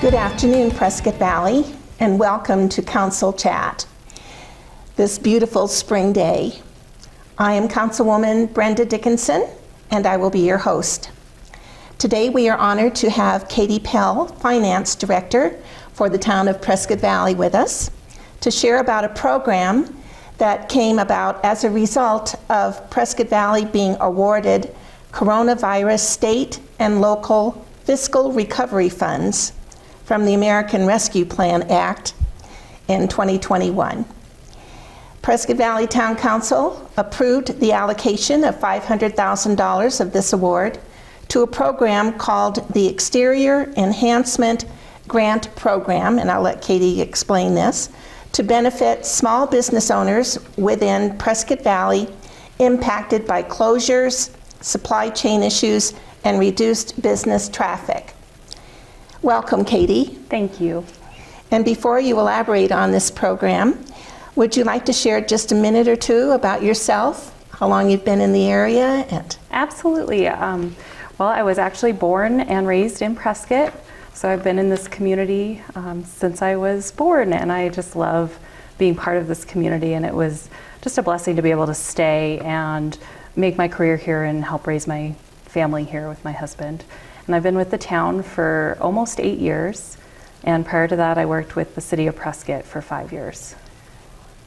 Good afternoon, Prescott Valley, and welcome to Council Chat this beautiful spring day. I am Councilwoman Brenda Dickinson, and I will be your host. Today we are honored to have Katie Pell, Finance Director for the Town of Prescott Valley, with us to share about a program that came about as a result of Prescott Valley being awarded coronavirus state and local fiscal recovery funds from the American Rescue Plan Act in 2021. Prescott Valley Town Council approved the allocation of $500,000 of this award to a program called the Exterior Enhancement Grant Program, and I'll let Katie explain this, to benefit small business owners within Prescott Valley impacted by closures, supply chain issues, and reduced business traffic. Welcome, Katie. Thank you. And before you elaborate on this program, would you like to share just a minute or two about yourself, how long you've been in the area? Absolutely. Well, I was actually born and raised in Prescott, so I've been in this community since I was born, and I just love being part of this community, and it was just a blessing to be able to stay and make my career here and help raise my family here with my husband. And I've been with the town for almost 8 years, and prior to that I worked with the city of Prescott for 5 years.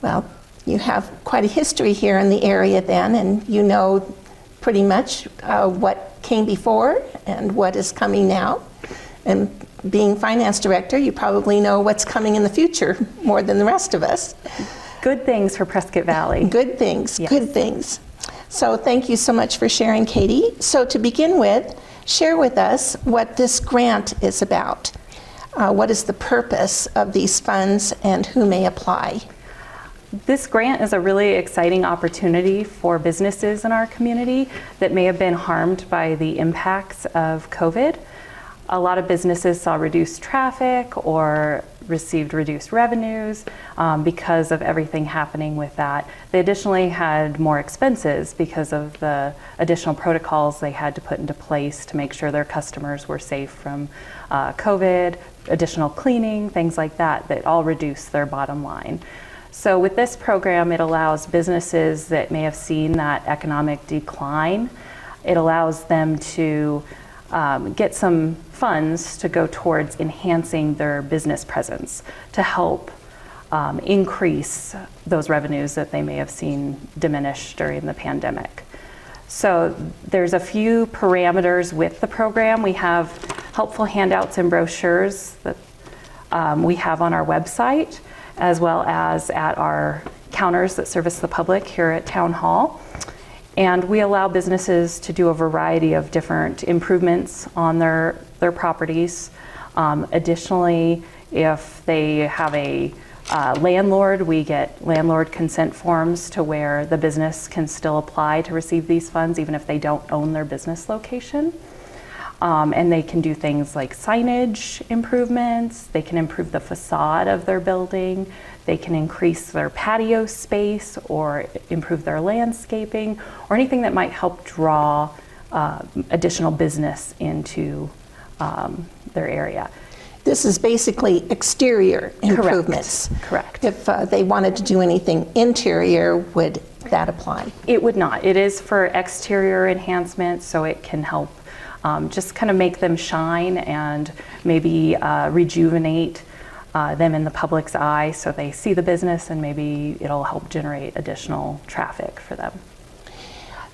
Well, you have quite a history here in the area then, and you know pretty much what came before and what is coming now. And being finance director, you probably know what's coming in the future more than the rest of us. Good things for Prescott Valley. Good things, yes. Good things. So thank you so much for sharing, Katie. So to begin with, share with us what this grant is about. What is the purpose of these funds and who may apply? This grant is a really exciting opportunity for businesses in our community that may have been harmed by the impacts of COVID. A lot of businesses saw reduced traffic or received reduced revenues because of everything happening with that. They additionally had more expenses because of the additional protocols they had to put into place to make sure their customers were safe from COVID, additional cleaning, things like that, that all reduced their bottom line. So with this program, it allows businesses that may have seen that economic decline, it allows them to get some funds to go towards enhancing their business presence to help increase those revenues that they may have seen diminish during the pandemic. So there's a few parameters with the program. We have helpful handouts and brochures that we have on our website, as well as at our counters that service the public here at Town Hall. And we allow businesses to do a variety of different improvements on their properties. Additionally, if they have a landlord, we get landlord consent forms to where the business can still apply to receive these funds even if they don't own their business location. And they can do things like signage improvements, they can improve the facade of their building, they can increase their patio space or improve their landscaping or anything that might help draw additional business into their area. This is basically exterior improvements. Correct. If they wanted to do anything interior, would that apply? It would not. It is for exterior enhancement, so it can help just kind of make them shine and maybe rejuvenate them in the public's eye so they see the business and maybe it'll help generate additional traffic for them.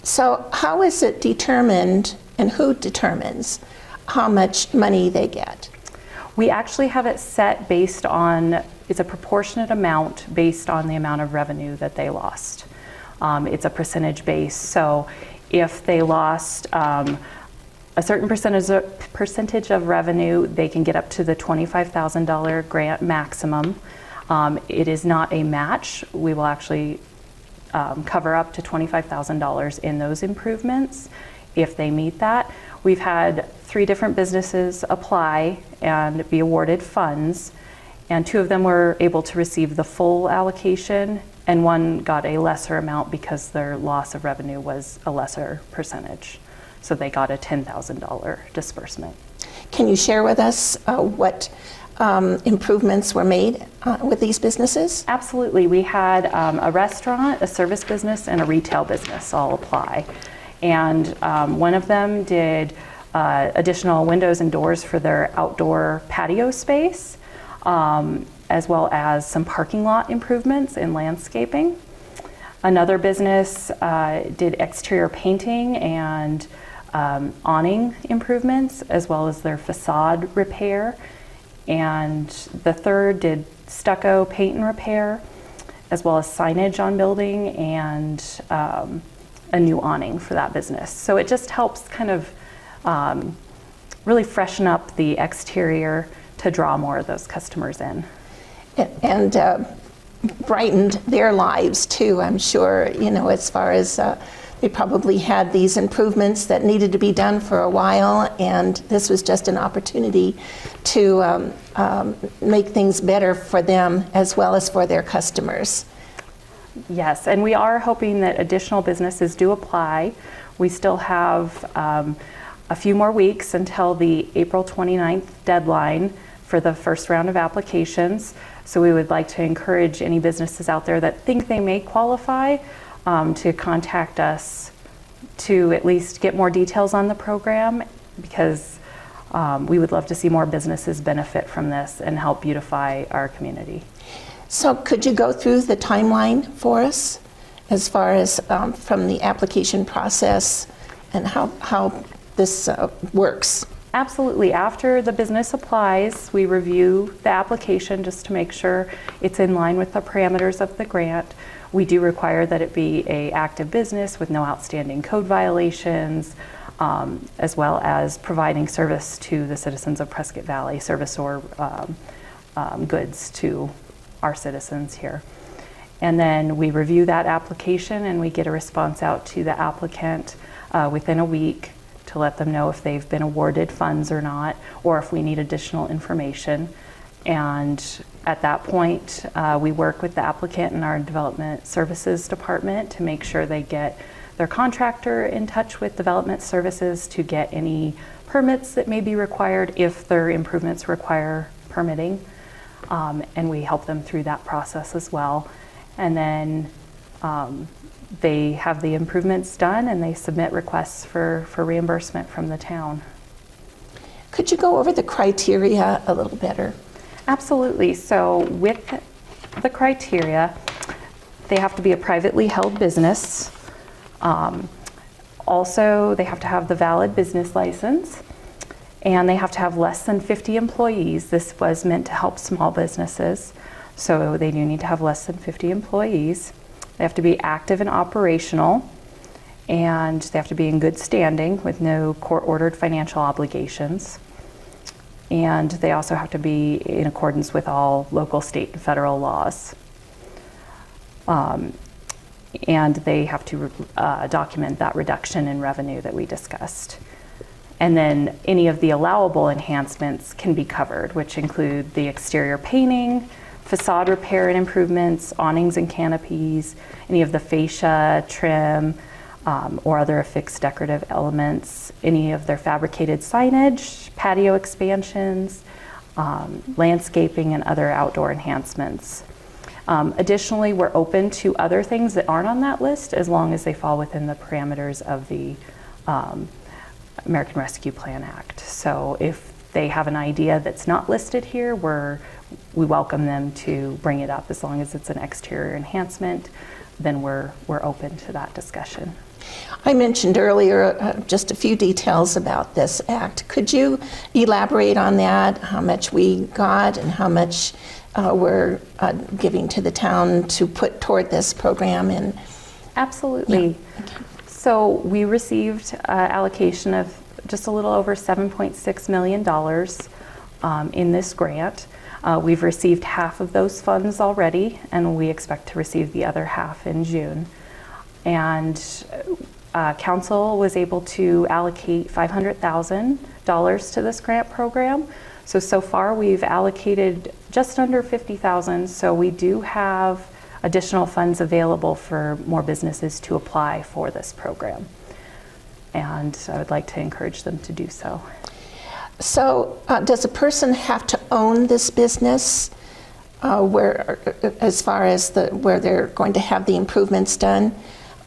So how is it determined and who determines how much money they get? We actually have it set based on, it's a proportionate amount based on the amount of revenue that they lost. It's a percentage base, so if they lost a certain percentage of revenue, they can get up to the $25,000 grant maximum. It is not a match. We will actually cover up to $25,000 in those improvements if they meet that. We've had 3 different businesses apply and be awarded funds, and 2 of them were able to receive the full allocation, and 1 got a lesser amount because their loss of revenue was a lesser percentage. So they got a $10,000 disbursement. Can you share with us what improvements were made with these businesses? Absolutely. We had a restaurant, a service business, and a retail business all apply. And one of them did additional windows and doors for their outdoor patio space, as well as some parking lot improvements in landscaping. Another business did exterior painting and awning improvements, as well as their facade repair. And the third did stucco paint and repair, as well as signage on building and a new awning for that business. So it just helps kind of really freshen up the exterior to draw more of those customers in. And brightened their lives too, I'm sure, as far as they probably had these improvements that needed to be done for a while, and this was just an opportunity to make things better for them as well as for their customers. Yes, and we are hoping that additional businesses do apply. We still have a few more weeks until the April 29th deadline for the first round of applications. So we would like to encourage any businesses out there that think they may qualify to contact us to at least get more details on the program, because we would love to see more businesses benefit from this and help beautify our community. So could you go through the timeline for us as far as from the application process and how this works? Absolutely. After the business applies, we review the application just to make sure it's in line with the parameters of the grant. We do require that it be an active business with no outstanding code violations, as well as providing service to the citizens of Prescott Valley, service or goods to our citizens here. And then we review that application and we get a response out to the applicant within a week to let them know if they've been awarded funds or not, or if we need additional information. And at that point, we work with the applicant and our development services department to make sure they get their contractor in touch with development services to get any permits that may be required if their improvements require permitting. And we help them through that process as well. And then they have the improvements done and they submit requests for reimbursement from the town. Could you go over the criteria a little better? Absolutely. So with the criteria, they have to be a privately held business. Also, they have to have the valid business license, and they have to have less than 50 employees. This was meant to help small businesses, so they do need to have less than 50 employees. They have to be active and operational, and they have to be in good standing with no court-ordered financial obligations. And they also have to be in accordance with all local, state, and federal laws. And they have to document that reduction in revenue that we discussed. And then any of the allowable enhancements can be covered, which include the exterior painting, facade repair and improvements, awnings and canopies, any of the fascia, trim, or other affixed decorative elements, any of their fabricated signage, patio expansions, landscaping, and other outdoor enhancements. Additionally, we're open to other things that aren't on that list as long as they fall within the parameters of the American Rescue Plan Act. So if they have an idea that's not listed here, we welcome them to bring it up. As long as it's an exterior enhancement, then we're open to that discussion. I mentioned earlier just a few details about this act. Could you elaborate on that, how much we got and how much we're giving to the town to put toward this program? And absolutely. Yeah. Okay. So we received allocation of just a little over $7.6 million in this grant. We've received half of those funds already, and we expect to receive the other half in June. And council was able to allocate $500,000 to this grant program. So far we've allocated just under $50,000, so we do have additional funds available for more businesses to apply for this program. And I would like to encourage them to do so. So does a person have to own this business where, as far as where they're going to have the improvements done?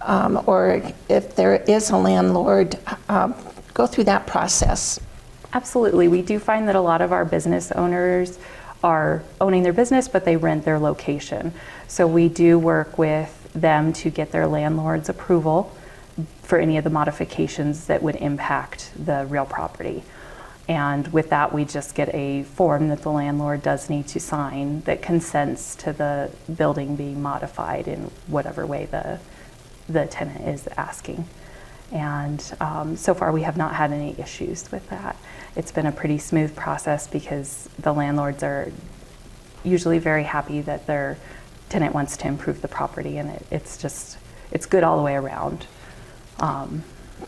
Or if there is a landlord, go through that process? Absolutely. We do find that a lot of our business owners are owning their business, but they rent their location. So we do work with them to get their landlord's approval for any of the modifications that would impact the real property. And with that, we just get a form that the landlord does need to sign that consents to the building being modified in whatever way the tenant is asking. And so far we have not had any issues with that. It's been a pretty smooth process because the landlords are usually very happy that their tenant wants to improve the property, and it's good all the way around.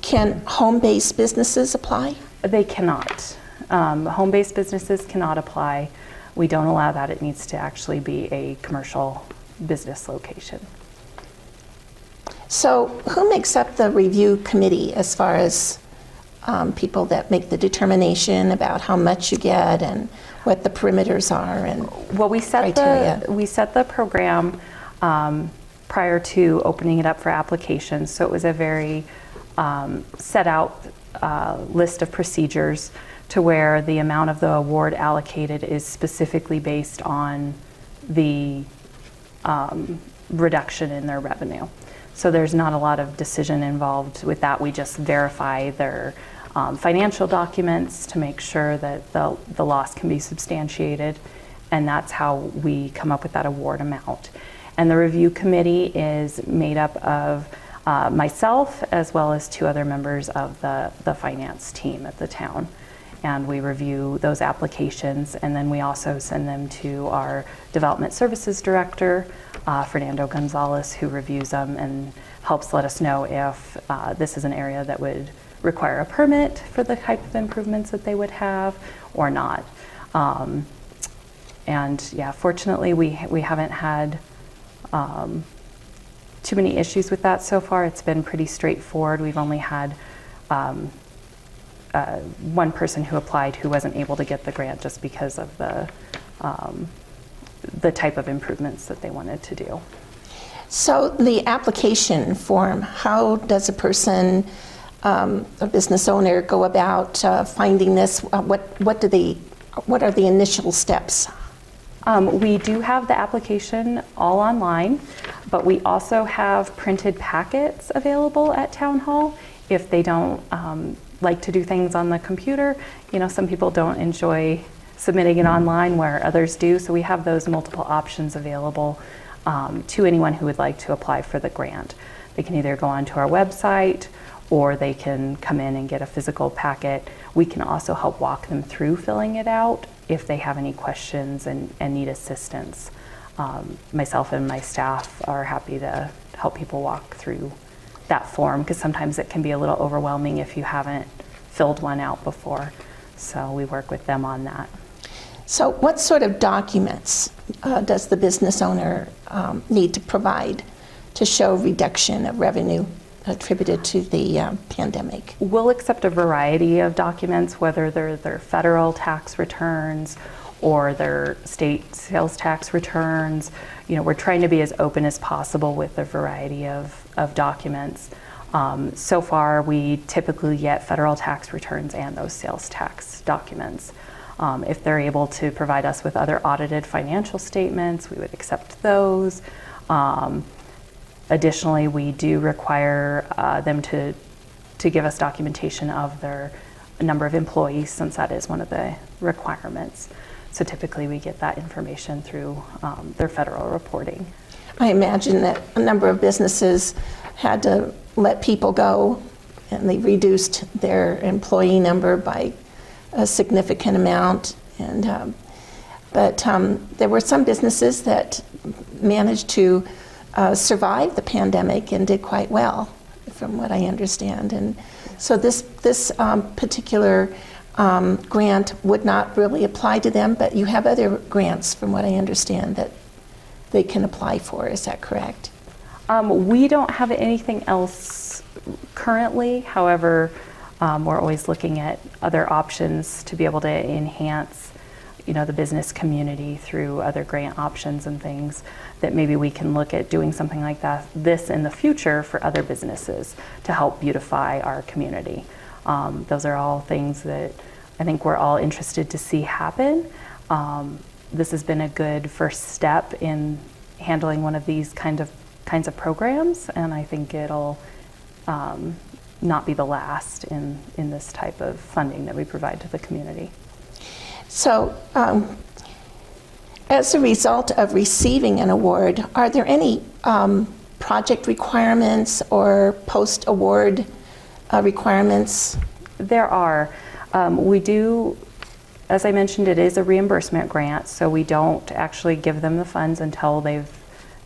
Can home-based businesses apply? They cannot. Home-based businesses cannot apply. We don't allow that. It needs to actually be a commercial business location. So who makes up the review committee as far as people that make the determination about how much you get and what the perimeters are and well, we set criteria? we set the program prior to opening it up for applications, so it was a very set out list of procedures to where the amount of the award allocated is specifically based on the reduction in their revenue. So there's not a lot of decision involved with that. We just verify their financial documents to make sure that the loss can be substantiated, and that's how we come up with that award amount. And the review committee is made up of myself as well as 2 other members of the finance team at the town. And we review those applications, and then we also send them to our development services director, Fernando Gonzalez, who reviews them and helps let us know if this is an area that would require a permit for the type of improvements that they would have or not. And yeah, fortunately we haven't had too many issues with that so far. It's been pretty straightforward. We've only had one person who applied who wasn't able to get the grant just because of the type of improvements that they wanted to do. So the application form, how does a person, a business owner, go about finding this? What are the initial steps? We do have the application all online, but we also have printed packets available at Town Hall if they don't like to do things on the computer. You know, some people don't enjoy submitting it online where others do, so we have those multiple options available to anyone who would like to apply for the grant. They can either go onto our website or they can come in and get a physical packet. We can also help walk them through filling it out if they have any questions and need assistance. Myself and my staff are happy to help people walk through that form, because sometimes it can be a little overwhelming if you haven't filled one out before. So we work with them on that. So what sort of documents does the business owner need to provide to show reduction of revenue attributed to the pandemic? We'll accept a variety of documents, whether they're their federal tax returns or their state sales tax returns. You know, we're trying to be as open as possible with a variety of documents. So far, we typically get federal tax returns and those sales tax documents. If they're able to provide us with other audited financial statements, we would accept those. Additionally, we do require them to give us documentation of their number of employees, since that is one of the requirements. So typically we get that information through their federal reporting. I imagine that a number of businesses had to let people go, and they reduced their employee number by a significant amount. And but there were some businesses that managed to survive the pandemic and did quite well, from what I understand. And so this particular grant would not really apply to them, but you have other grants, from what I understand, that they can apply for. Is that correct? We don't have anything else currently. However, We're always looking at other options to be able to enhance, the business community through other grant options and things that maybe we can look at doing something like this in the future for other businesses to help beautify our community. Those are all things that I think we're all interested to see happen. This has been a good first step in handling one of these kinds of programs, and I think it'll not be the last in this type of funding that we provide to the community. So, as a result of receiving an award, are there any project requirements or post-award requirements? There are. We do, as I mentioned, it is a reimbursement grant, so we don't actually give them the funds until they've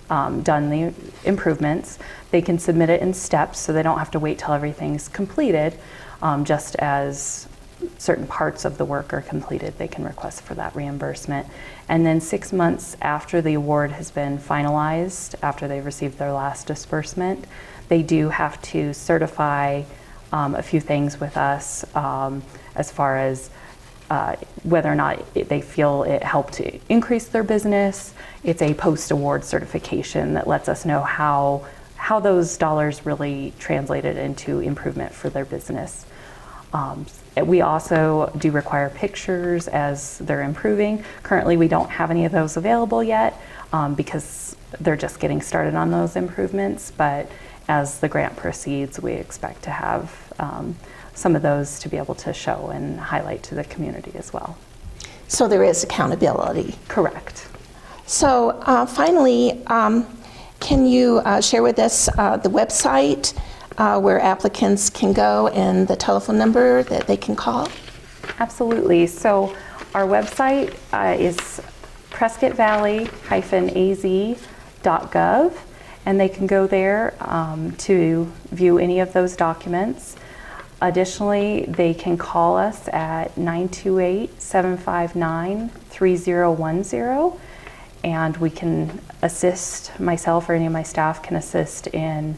done the improvements. They can submit it in steps, so they don't have to wait till everything's completed. Just as certain parts of the work are completed, they can request for that reimbursement. And then 6 months after the award has been finalized, after they've received their last disbursement, they do have to certify a few things with us as far as whether or not they feel it helped to increase their business. It's a post-award certification that lets us know how those dollars really translated into improvement for their business. We also do require pictures as they're improving. Currently, we don't have any of those available yet because they're just getting started on those improvements, but as the grant proceeds, we expect to have some of those to be able to show and highlight to the community as well. So there is accountability. Correct. So finally, can you share with us the website where applicants can go and the telephone number that they can call? Absolutely. So our website is prescottvalley-az.gov, and they can go there to view any of those documents. Additionally, they can call us at 928-759-3010, and we can assist, myself or any of my staff can assist in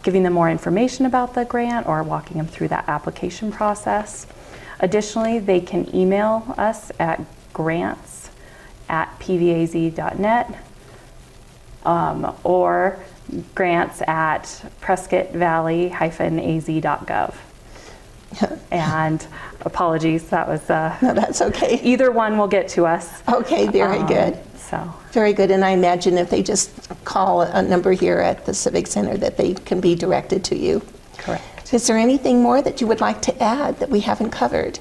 giving them more information about the grant or walking them through that application process. Additionally, they can email us at grants@pvaz.net or grants@prescottvalley-az.gov. And apologies, that was No, that's okay. either one will get to us. Okay, very good. So Very good, and I imagine if they just call a number here at the Civic Center that they can be directed to you. correct. Is there anything more that you would like to add that we haven't covered?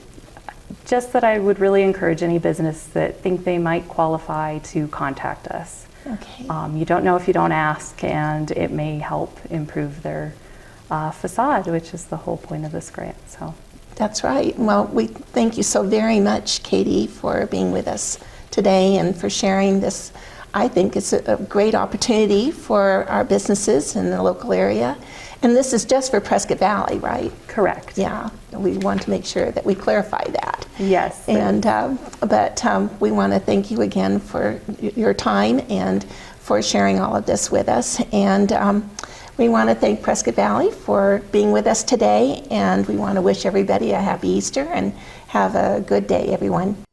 Just that I would really encourage any business that think they might qualify to contact us. Okay. You don't know if you don't ask, and it may help improve their facade, which is the whole point of this grant. So That's right. Well, we thank you so very much, Katie, for being with us today and for sharing this. I think it's a great opportunity for our businesses in the local area. And this is just for Prescott Valley, right? correct. Yeah, we want to make sure that we clarify that. Yes. And but we want to thank you again for your time and for sharing all of this with us. And we want to thank Prescott Valley for being with us today. And we want to wish everybody a happy Easter and have a good day, everyone.